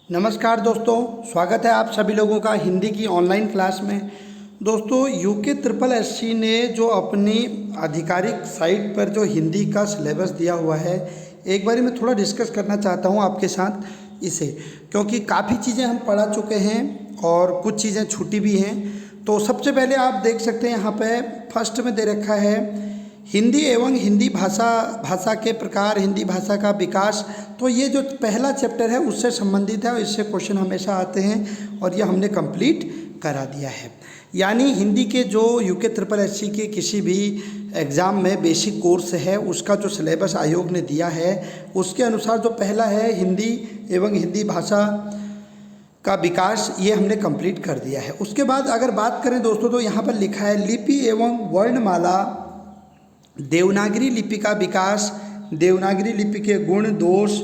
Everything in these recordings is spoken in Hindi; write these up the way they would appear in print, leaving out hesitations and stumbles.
नमस्कार दोस्तों, स्वागत है आप सभी लोगों का हिंदी की ऑनलाइन क्लास में। दोस्तों, यूके ट्रिपल एससी ने जो अपनी आधिकारिक साइट पर जो हिंदी का सिलेबस दिया हुआ है, एक बारी मैं थोड़ा डिस्कस करना चाहता हूं आपके साथ इसे, क्योंकि काफ़ी चीज़ें हम पढ़ा चुके हैं और कुछ चीज़ें छूटी भी हैं। तो सबसे पहले आप देख सकते हैं यहाँ पे फर्स्ट में दे रखा है हिंदी एवं हिंदी भाषा के प्रकार, हिंदी भाषा का विकास। तो ये जो पहला चैप्टर है उससे संबंधित है और इससे क्वेश्चन हमेशा आते हैं और ये हमने कंप्लीट करा दिया है। यानी हिंदी के जो यूके ट्रिपल एससी के किसी भी एग्ज़ाम में बेसिक कोर्स है उसका जो सिलेबस आयोग ने दिया है उसके अनुसार जो पहला है हिंदी एवं हिंदी भाषा का विकास, ये हमने कंप्लीट कर दिया है। उसके बाद अगर बात करें दोस्तों तो यहाँ पर लिखा है लिपि एवं वर्णमाला, देवनागरी लिपि का विकास, देवनागरी लिपि के गुण दोष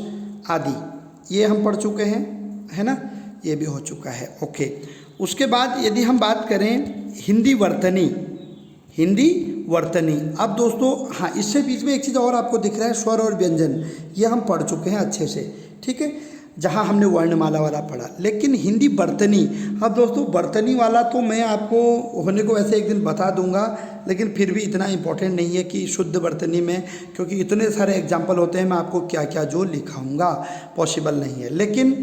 आदि, ये हम पढ़ चुके हैं, है ना, ये भी हो चुका है। ओके, उसके बाद यदि हम बात करें हिंदी वर्तनी, हिंदी वर्तनी। अब दोस्तों हाँ, इससे बीच में एक चीज़ और आपको दिख रहा है स्वर और व्यंजन, ये हम पढ़ चुके हैं अच्छे से, ठीक है, जहाँ हमने वर्णमाला वाला पढ़ा। लेकिन हिंदी वर्तनी, अब दोस्तों वर्तनी वाला तो मैं आपको होने को वैसे एक दिन बता दूंगा, लेकिन फिर भी इतना इम्पोर्टेंट नहीं है कि शुद्ध वर्तनी में, क्योंकि इतने सारे एग्जाम्पल होते हैं, मैं आपको क्या क्या जो लिखाऊंगा पॉसिबल नहीं है। लेकिन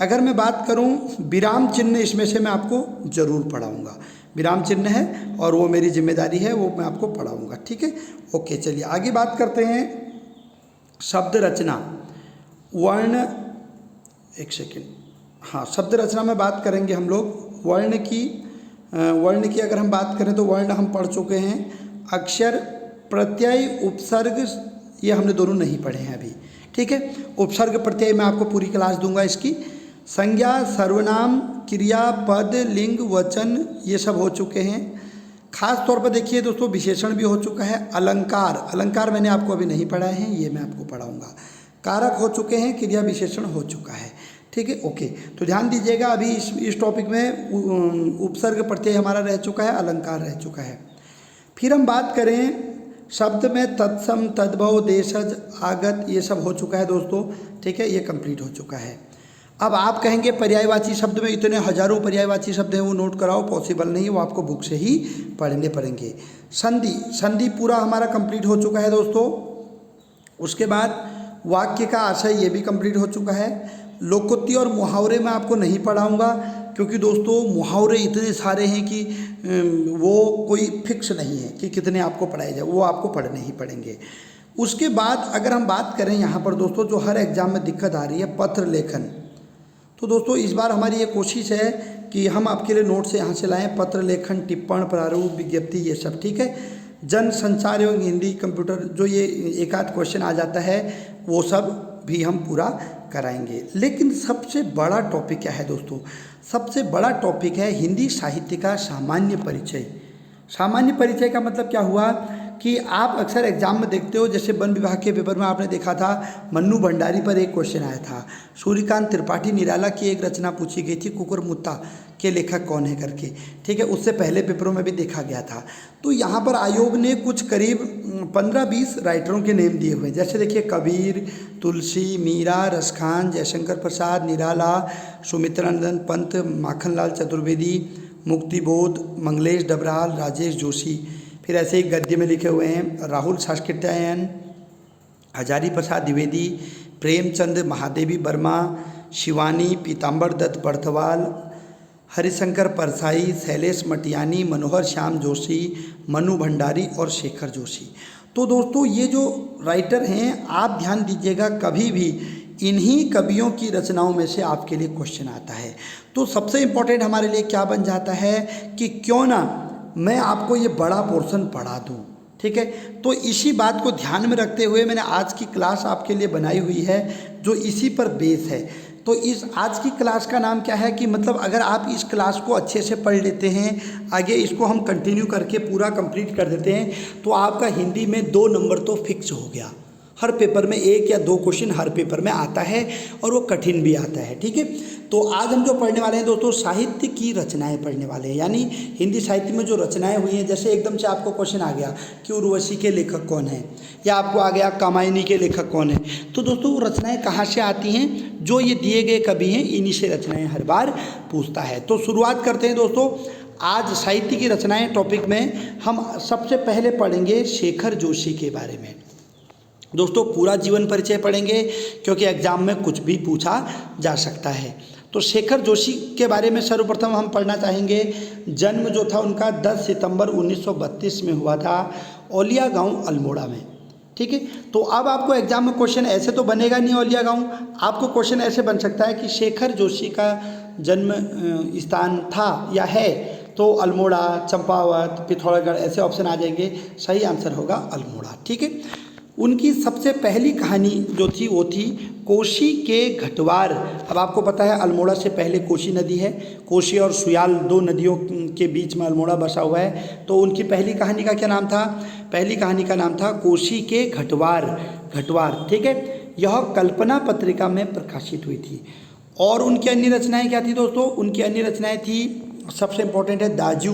अगर मैं बात करूं विराम चिन्ह, इसमें से मैं आपको ज़रूर पढ़ाऊँगा। विराम चिन्ह है और वो मेरी जिम्मेदारी है, वो मैं आपको पढ़ाऊँगा, ठीक है। ओके, चलिए आगे बात करते हैं शब्द रचना, वर्ण, एक सेकेंड, हाँ, शब्द रचना में बात करेंगे हम लोग। वर्ण की अगर हम बात करें तो वर्ण हम पढ़ चुके हैं। अक्षर, प्रत्यय, उपसर्ग, ये हमने दोनों नहीं पढ़े हैं अभी, ठीक है। उपसर्ग प्रत्यय मैं आपको पूरी क्लास दूंगा इसकी। संज्ञा, सर्वनाम, क्रिया, पद, लिंग, वचन, ये सब हो चुके हैं। खास तौर पर देखिए दोस्तों विशेषण भी हो चुका है। अलंकार मैंने आपको अभी नहीं पढ़ाए हैं, ये मैं आपको पढ़ाऊँगा। कारक हो चुके हैं, क्रिया विशेषण हो चुका है, ठीक है। ओके, तो ध्यान दीजिएगा, अभी इस टॉपिक में उपसर्ग प्रत्यय हमारा रह चुका है, अलंकार रह चुका है। फिर हम बात करें शब्द में तत्सम, तद्भव, देशज, आगत, ये सब हो चुका है दोस्तों, ठीक है, ये कंप्लीट हो चुका है। अब आप कहेंगे पर्यायवाची शब्द में इतने हजारों पर्यायवाची शब्द हैं, वो नोट कराओ, पॉसिबल नहीं है, वो आपको बुक से ही पढ़ने पड़ेंगे। संधि पूरा हमारा कंप्लीट हो चुका है दोस्तों। उसके बाद वाक्य का आशय, ये भी कंप्लीट हो चुका है। लोकोक्ति और मुहावरे मैं आपको नहीं पढ़ाऊंगा, क्योंकि दोस्तों मुहावरे इतने सारे हैं कि वो कोई फिक्स नहीं है कि कितने आपको पढ़ाए जाए, वो आपको पढ़ने ही पड़ेंगे। उसके बाद अगर हम बात करें यहाँ पर दोस्तों, जो हर एग्जाम में दिक्कत आ रही है, पत्र लेखन। तो दोस्तों इस बार हमारी ये कोशिश है कि हम आपके लिए नोट्स यहाँ से लाएँ, पत्र लेखन, टिप्पण, प्रारूप, विज्ञप्ति, ये सब, ठीक है। जन संचार एवं हिंदी कंप्यूटर, जो ये एक आध क्वेश्चन आ जाता है, वो सब भी हम पूरा कराएंगे। लेकिन सबसे बड़ा टॉपिक क्या है दोस्तों? सबसे बड़ा टॉपिक है हिंदी साहित्य का सामान्य परिचय। सामान्य परिचय का मतलब क्या हुआ कि आप अक्सर एग्जाम में देखते हो, जैसे वन विभाग के पेपर में आपने देखा था, मन्नू भंडारी पर एक क्वेश्चन आया था, सूर्यकांत त्रिपाठी निराला की एक रचना पूछी गई थी, कुकुरमुत्ता के लेखक कौन है करके, ठीक है, उससे पहले पेपरों में भी देखा गया था। तो यहाँ पर आयोग ने कुछ करीब 15-20 राइटरों के नेम दिए हुए हैं, जैसे देखिए कबीर, तुलसी, मीरा, रसखान, जयशंकर प्रसाद, निराला, सुमित्रानंद पंत, माखनलाल चतुर्वेदी, मुक्तिबोध, मंगलेश डबराल, राजेश जोशी। फिर ऐसे ही गद्य में लिखे हुए हैं राहुल शास्कित्यायन, हजारी प्रसाद द्विवेदी, प्रेमचंद महादेवी वर्मा, शिवानी, पीताम्बर दत्त बर्थवाल, हरिशंकर परसाई, शैलेश मटियानी, मनोहर श्याम जोशी, मनु भंडारी और शेखर जोशी। तो दोस्तों ये जो राइटर हैं, आप ध्यान दीजिएगा, कभी भी इन्हीं कवियों की रचनाओं में से आपके लिए क्वेश्चन आता है। तो सबसे इम्पोर्टेंट हमारे लिए क्या बन जाता है कि क्यों ना मैं आपको ये बड़ा पोर्शन पढ़ा दूँ, ठीक है। तो इसी बात को ध्यान में रखते हुए मैंने आज की क्लास आपके लिए बनाई हुई है, जो इसी पर बेस है। तो इस आज की क्लास का नाम क्या है कि मतलब अगर आप इस क्लास को अच्छे से पढ़ लेते हैं, आगे इसको हम कंटिन्यू करके पूरा कंप्लीट कर देते हैं, तो आपका हिंदी में 2 नंबर तो फिक्स हो गया। हर पेपर में 1 या 2 क्वेश्चन हर पेपर में आता है और वो कठिन भी आता है, ठीक है। तो आज हम जो पढ़ने वाले हैं दोस्तों, साहित्य की रचनाएं पढ़ने वाले हैं, यानी हिंदी साहित्य में जो रचनाएं हुई हैं। जैसे एकदम से आपको क्वेश्चन आ गया कि उर्वशी के लेखक कौन है, या आपको आ गया कामायनी के लेखक कौन है। तो दोस्तों वो रचनाएं कहाँ से आती हैं, जो ये दिए गए कवि हैं इन्हीं से रचनाएं हर बार पूछता है। तो शुरुआत करते हैं दोस्तों आज साहित्य की रचनाएं टॉपिक में। हम सबसे पहले पढ़ेंगे शेखर जोशी के बारे में। दोस्तों पूरा जीवन परिचय पढ़ेंगे क्योंकि एग्जाम में कुछ भी पूछा जा सकता है। तो शेखर जोशी के बारे में सर्वप्रथम हम पढ़ना चाहेंगे। जन्म जो था उनका 10 सितंबर 1932 में हुआ था, औलिया गांव अल्मोड़ा में। ठीक है, तो अब आपको एग्जाम में क्वेश्चन ऐसे तो बनेगा नहीं औलिया गांव, आपको क्वेश्चन ऐसे बन सकता है कि शेखर जोशी का जन्म स्थान था या है, तो अल्मोड़ा, चंपावत, पिथौरागढ़ ऐसे ऑप्शन आ जाएंगे। सही आंसर होगा अल्मोड़ा। ठीक है, उनकी सबसे पहली कहानी जो थी वो थी कोशी के घटवार। अब आपको पता है अल्मोड़ा से पहले कोशी नदी है, कोशी और सुयाल दो नदियों के बीच में अल्मोड़ा बसा हुआ है। तो उनकी पहली कहानी का क्या नाम था? पहली कहानी का नाम था कोशी के घटवार। घटवार, ठीक है, यह कल्पना पत्रिका में प्रकाशित हुई थी। और उनकी अन्य रचनाएं क्या थी दोस्तों? उनकी अन्य रचनाएं थी, सबसे इम्पोर्टेंट है दाजू।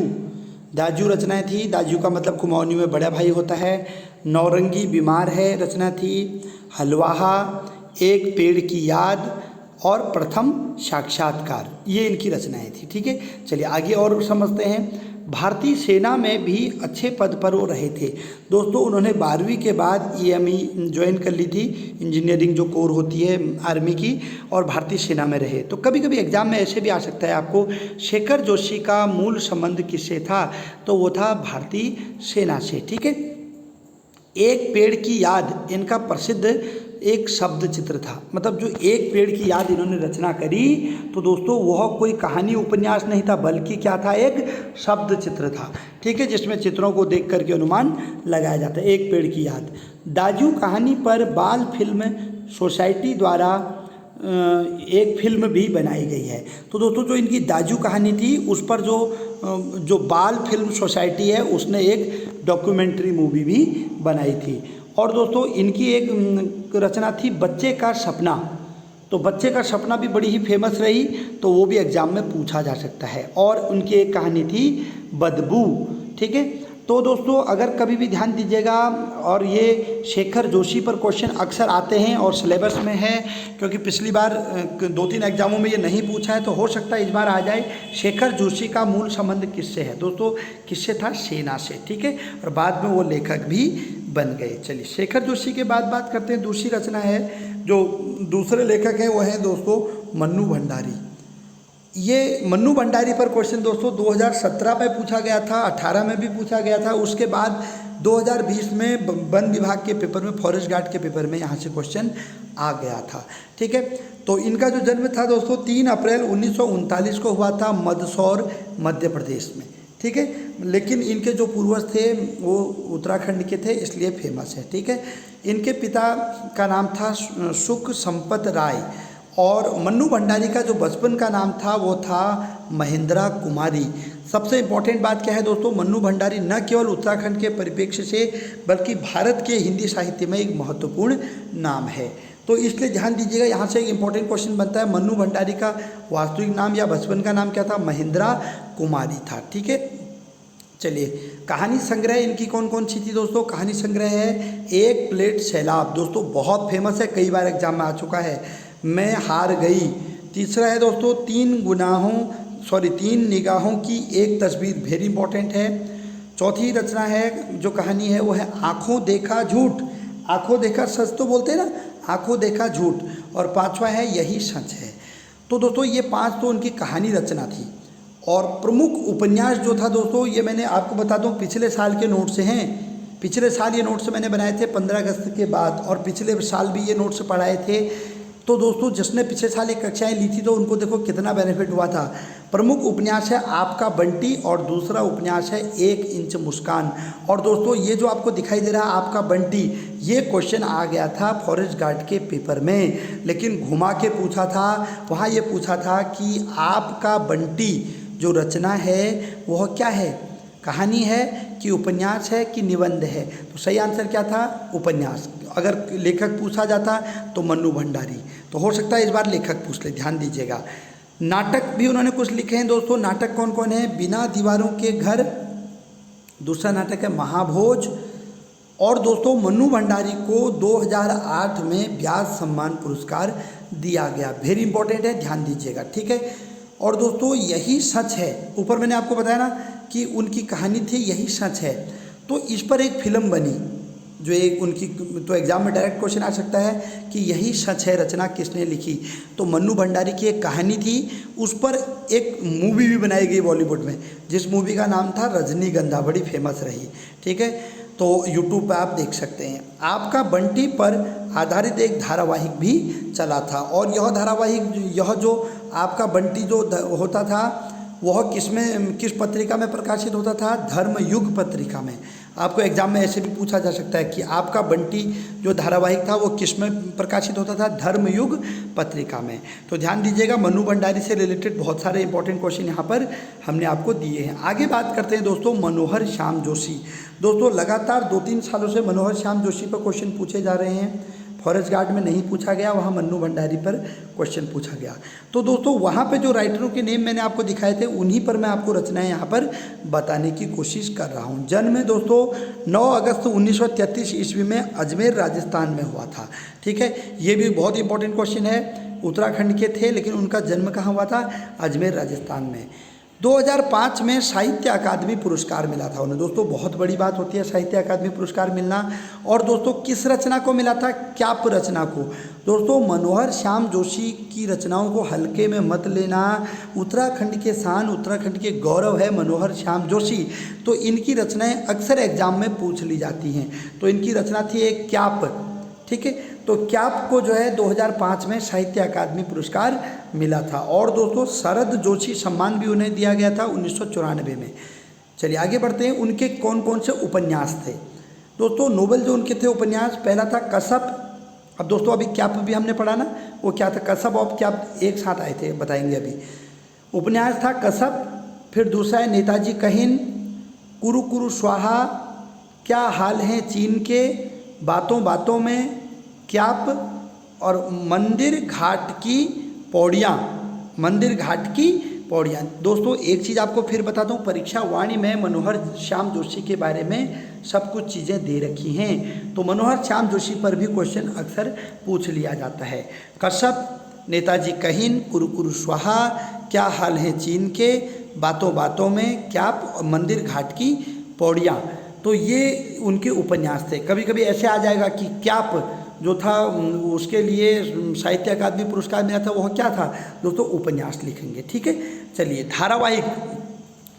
दाजू रचनाएं थी, दाजू का मतलब कुमाऊनी में बड़ा भाई होता है। नौरंगी बीमार है रचना थी, हलवाहा, एक पेड़ की याद और प्रथम साक्षात्कार, ये इनकी रचनाएं थी। ठीक है, चलिए आगे और समझते हैं। भारतीय सेना में भी अच्छे पद पर वो रहे थे दोस्तों। उन्होंने 12वीं के बाद EME ज्वाइन कर ली थी, इंजीनियरिंग जो कोर होती है आर्मी की, और भारतीय सेना में रहे। तो कभी कभी एग्जाम में ऐसे भी आ सकता है आपको, शेखर जोशी का मूल संबंध किससे था? तो वो था भारतीय सेना से। ठीक है, एक पेड़ की याद इनका प्रसिद्ध एक शब्द चित्र था। मतलब जो एक पेड़ की याद इन्होंने रचना करी, तो दोस्तों वह कोई कहानी उपन्यास नहीं था, बल्कि क्या था? एक शब्द चित्र था। ठीक है, जिसमें चित्रों को देख करके अनुमान लगाया जाता है। एक पेड़ की याद। दाजू कहानी पर बाल फिल्म सोसाइटी द्वारा एक फिल्म भी बनाई गई है। तो दोस्तों जो इनकी दाजू कहानी थी उस पर जो बाल फिल्म सोसाइटी है उसने एक डॉक्यूमेंट्री मूवी भी बनाई थी। और दोस्तों इनकी एक रचना थी बच्चे का सपना। तो बच्चे का सपना भी बड़ी ही फेमस रही, तो वो भी एग्जाम में पूछा जा सकता है। और उनकी एक कहानी थी बदबू। ठीक है, तो दोस्तों अगर कभी भी ध्यान दीजिएगा, और ये शेखर जोशी पर क्वेश्चन अक्सर आते हैं और सिलेबस में है, क्योंकि पिछली बार 2-3 एग्जामों में ये नहीं पूछा है, तो हो सकता है इस बार आ जाए। शेखर जोशी का मूल संबंध किससे है दोस्तों? किससे था? सेना से। ठीक है, और बाद में वो लेखक भी बन गए। चलिए शेखर जोशी के बाद बात करते हैं। दूसरी रचना है, जो दूसरे लेखक हैं वो हैं दोस्तों मन्नू भंडारी। ये मन्नू भंडारी पर क्वेश्चन दोस्तों 2017 में पूछा गया था, 18 में भी पूछा गया था। उसके बाद 2020 में वन विभाग के पेपर में, फॉरेस्ट गार्ड के पेपर में यहाँ से क्वेश्चन आ गया था। ठीक है, तो इनका जो जन्म था दोस्तों 3 अप्रैल 1939 को हुआ था मंदसौर मध्य प्रदेश में। ठीक है, लेकिन इनके जो पूर्वज थे वो उत्तराखंड के थे, इसलिए फेमस है। ठीक है, इनके पिता का नाम था सुख संपत राय, और मन्नू भंडारी का जो बचपन का नाम था वो था महेंद्रा कुमारी। सबसे इम्पोर्टेंट बात क्या है दोस्तों? मन्नू भंडारी न केवल उत्तराखंड के परिप्रेक्ष्य से बल्कि भारत के हिंदी साहित्य में एक महत्वपूर्ण नाम है। तो इसलिए ध्यान दीजिएगा, यहाँ से एक इम्पॉर्टेंट क्वेश्चन बनता है, मन्नू भंडारी का वास्तविक नाम या बचपन का नाम क्या था? महेंद्रा कुमारी था। ठीक है, चलिए कहानी संग्रह इनकी कौन कौन सी थी दोस्तों? कहानी संग्रह है एक प्लेट सैलाब, दोस्तों बहुत फेमस है, कई बार एग्जाम में आ चुका है। मैं हार गई। तीसरा है दोस्तों तीन निगाहों की एक तस्वीर, वेरी इंपॉर्टेंट है। चौथी रचना है, जो कहानी है वो है आंखों देखा झूठ। आंखों देखा सच तो बोलते हैं ना, आंखों देखा झूठ। और 5वां है यही सच है। तो दोस्तों ये 5 तो उनकी कहानी रचना थी। और प्रमुख उपन्यास जो था दोस्तों, ये मैंने आपको बता दूं पिछले साल के नोट से हैं। पिछले साल ये नोट्स मैंने बनाए थे 15 अगस्त के बाद, और पिछले साल भी ये नोट्स पढ़ाए थे। तो दोस्तों जिसने पिछले साल एक कक्षाएँ ली थी तो उनको देखो कितना बेनिफिट हुआ था। प्रमुख उपन्यास है आपका बंटी, और दूसरा उपन्यास है 1 इंच मुस्कान। और दोस्तों ये जो आपको दिखाई दे रहा है आपका बंटी, ये क्वेश्चन आ गया था फॉरेस्ट गार्ड के पेपर में, लेकिन घुमा के पूछा था। वहाँ ये पूछा था कि आपका बंटी जो रचना है वह क्या है? कहानी है कि उपन्यास है कि निबंध है? तो सही आंसर क्या था? उपन्यास। अगर लेखक पूछा जाता तो मन्नू भंडारी, तो हो सकता है इस बार लेखक पूछ ले, ध्यान दीजिएगा। नाटक भी उन्होंने कुछ लिखे हैं दोस्तों। नाटक कौन कौन है? बिना दीवारों के घर, दूसरा नाटक है महाभोज, और दोस्तों मन्नू भंडारी को 2008 में व्यास सम्मान पुरस्कार दिया गया। वेरी इंपॉर्टेंट है, ध्यान दीजिएगा, ठीक है। और दोस्तों यही सच है, ऊपर मैंने आपको बताया ना कि उनकी कहानी थी यही सच है, तो इस पर एक फिल्म बनी जो एक उनकी, तो एग्जाम में डायरेक्ट क्वेश्चन आ सकता है कि यही सच है रचना किसने लिखी। तो मन्नू भंडारी की एक कहानी थी, उस पर एक मूवी भी बनाई गई बॉलीवुड में, जिस मूवी का नाम था रजनीगंधा, बड़ी फेमस रही, ठीक है। तो यूट्यूब पर आप देख सकते हैं। आपका बंटी पर आधारित एक धारावाहिक भी चला था, और यह धारावाहिक, यह जो आपका बंटी जो होता था वह किस पत्रिका में प्रकाशित होता था? धर्मयुग पत्रिका में। आपको एग्जाम में ऐसे भी पूछा जा सकता है कि आपका बंटी जो धारावाहिक था वो किस में प्रकाशित होता था? धर्मयुग पत्रिका में। तो ध्यान दीजिएगा, मन्नू भंडारी से रिलेटेड बहुत सारे इंपॉर्टेंट क्वेश्चन यहाँ पर हमने आपको दिए हैं। आगे बात करते हैं दोस्तों मनोहर श्याम जोशी। दोस्तों लगातार 2-3 सालों से मनोहर श्याम जोशी पर क्वेश्चन पूछे जा रहे हैं। फॉरेस्ट गार्ड में नहीं पूछा गया, वहाँ मन्नू भंडारी पर क्वेश्चन पूछा गया। तो दोस्तों वहाँ पे जो राइटरों के नेम मैंने आपको दिखाए थे, उन्हीं पर मैं आपको रचनाएं यहाँ पर बताने की कोशिश कर रहा हूँ। जन्म दोस्तों 9 अगस्त 1933 ईस्वी में अजमेर राजस्थान में हुआ था, ठीक है। ये भी बहुत इंपॉर्टेंट क्वेश्चन है, उत्तराखंड के थे लेकिन उनका जन्म कहाँ हुआ था? अजमेर राजस्थान में। 2005 में साहित्य अकादमी पुरस्कार मिला था उन्हें। दोस्तों बहुत बड़ी बात होती है साहित्य अकादमी पुरस्कार मिलना। और दोस्तों किस रचना को मिला था? क्याप रचना को। दोस्तों मनोहर श्याम जोशी की रचनाओं को हल्के में मत लेना, उत्तराखंड के शान, उत्तराखंड के गौरव है मनोहर श्याम जोशी। तो इनकी रचनाएं अक्सर एग्जाम में पूछ ली जाती हैं। तो इनकी रचना थी एक क्याप, ठीक है। तो क्याप को जो है 2005 में साहित्य अकादमी पुरस्कार मिला था। और दोस्तों शरद जोशी सम्मान भी उन्हें दिया गया था 1994 में। चलिए आगे बढ़ते हैं, उनके कौन कौन से उपन्यास थे? दोस्तों नोबेल जो उनके थे उपन्यास, पहला था कसब। अब दोस्तों अभी क्याप भी हमने पढ़ा ना, वो क्या था? कसब और क्याप एक साथ आए थे, बताएंगे अभी। उपन्यास था कसब। फिर दूसरा है नेताजी कहिन, कुरु कुरु स्वाहा, क्या हाल है चीन के, बातों बातों में, क्याप, और मंदिर घाट की पौड़ियाँ, मंदिर घाट की पौड़ियाँ। दोस्तों एक चीज़ आपको फिर बताता हूँ, परीक्षा वाणी में मनोहर श्याम जोशी के बारे में सब कुछ चीज़ें दे रखी हैं। तो मनोहर श्याम जोशी पर भी क्वेश्चन अक्सर पूछ लिया जाता है। कसब, नेताजी कहिन, कुरु कुरु स्वाहा, क्या हाल है चीन के, बातों बातों में, क्याप, और मंदिर घाट की पौड़ियाँ। तो ये उनके उपन्यास थे। कभी कभी ऐसे आ जाएगा कि क्याप जो था उसके लिए साहित्य अकादमी पुरस्कार मिला था, वह क्या था? दोस्तों उपन्यास लिखेंगे, ठीक है। चलिए धारावाहिक,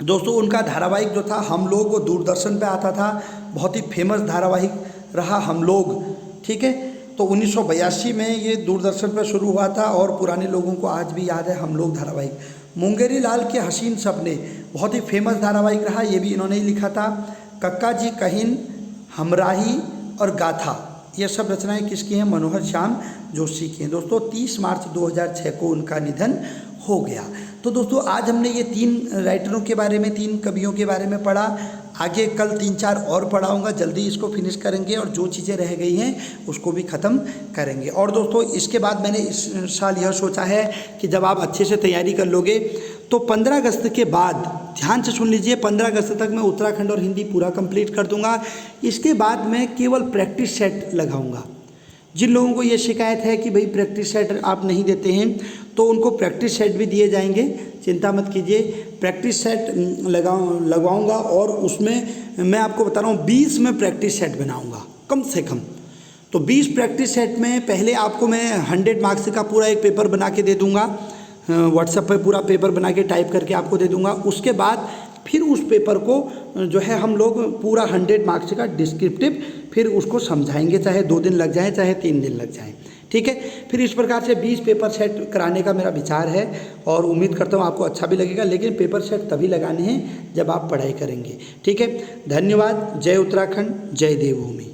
दोस्तों उनका धारावाहिक जो था हम लोग, वो दूरदर्शन पे आता था, बहुत ही फेमस धारावाहिक रहा हम लोग, ठीक है। तो 1982 में ये दूरदर्शन पर शुरू हुआ था और पुराने लोगों को आज भी याद है हम लोग धारावाहिक। मुंगेरी लाल के हसीन सपने बहुत ही फेमस धारावाहिक रहा, ये भी इन्होंने ही लिखा था। कक्का जी कहिन, हमराही और गाथा, ये सब रचनाएं किसकी हैं? मनोहर श्याम जोशी की हैं। दोस्तों 30 मार्च 2006 को उनका निधन हो गया। तो दोस्तों आज हमने ये 3 राइटरों के बारे में, 3 कवियों के बारे में पढ़ा। आगे कल 3-4 और पढ़ाऊँगा, जल्दी इसको फिनिश करेंगे और जो चीज़ें रह गई हैं उसको भी ख़त्म करेंगे। और दोस्तों इसके बाद मैंने इस साल यह सोचा है कि जब आप अच्छे से तैयारी कर लोगे तो 15 अगस्त के बाद, ध्यान से सुन लीजिए, 15 अगस्त तक मैं उत्तराखंड और हिंदी पूरा कंप्लीट कर दूंगा। इसके बाद मैं केवल प्रैक्टिस सेट लगाऊंगा। जिन लोगों को ये शिकायत है कि भाई प्रैक्टिस सेट आप नहीं देते हैं, तो उनको प्रैक्टिस सेट भी दिए जाएंगे, चिंता मत कीजिए। प्रैक्टिस सेट लगवाऊंगा और उसमें मैं आपको बता रहा हूँ 20 में प्रैक्टिस सेट बनाऊँगा कम से कम। तो 20 प्रैक्टिस सेट में पहले आपको मैं 100 मार्क्स का पूरा एक पेपर बना के दे दूँगा, व्हाट्सएप पे पूरा पेपर बना के टाइप करके आपको दे दूंगा। उसके बाद फिर उस पेपर को जो है हम लोग पूरा 100 मार्क्स का डिस्क्रिप्टिव फिर उसको समझाएंगे, चाहे 2 दिन लग जाए चाहे 3 दिन लग जाए, ठीक है। फिर इस प्रकार से 20 पेपर सेट कराने का मेरा विचार है और उम्मीद करता हूँ आपको अच्छा भी लगेगा। लेकिन पेपर सेट तभी लगाने हैं जब आप पढ़ाई करेंगे, ठीक है। धन्यवाद। जय उत्तराखंड, जय देवभूमि।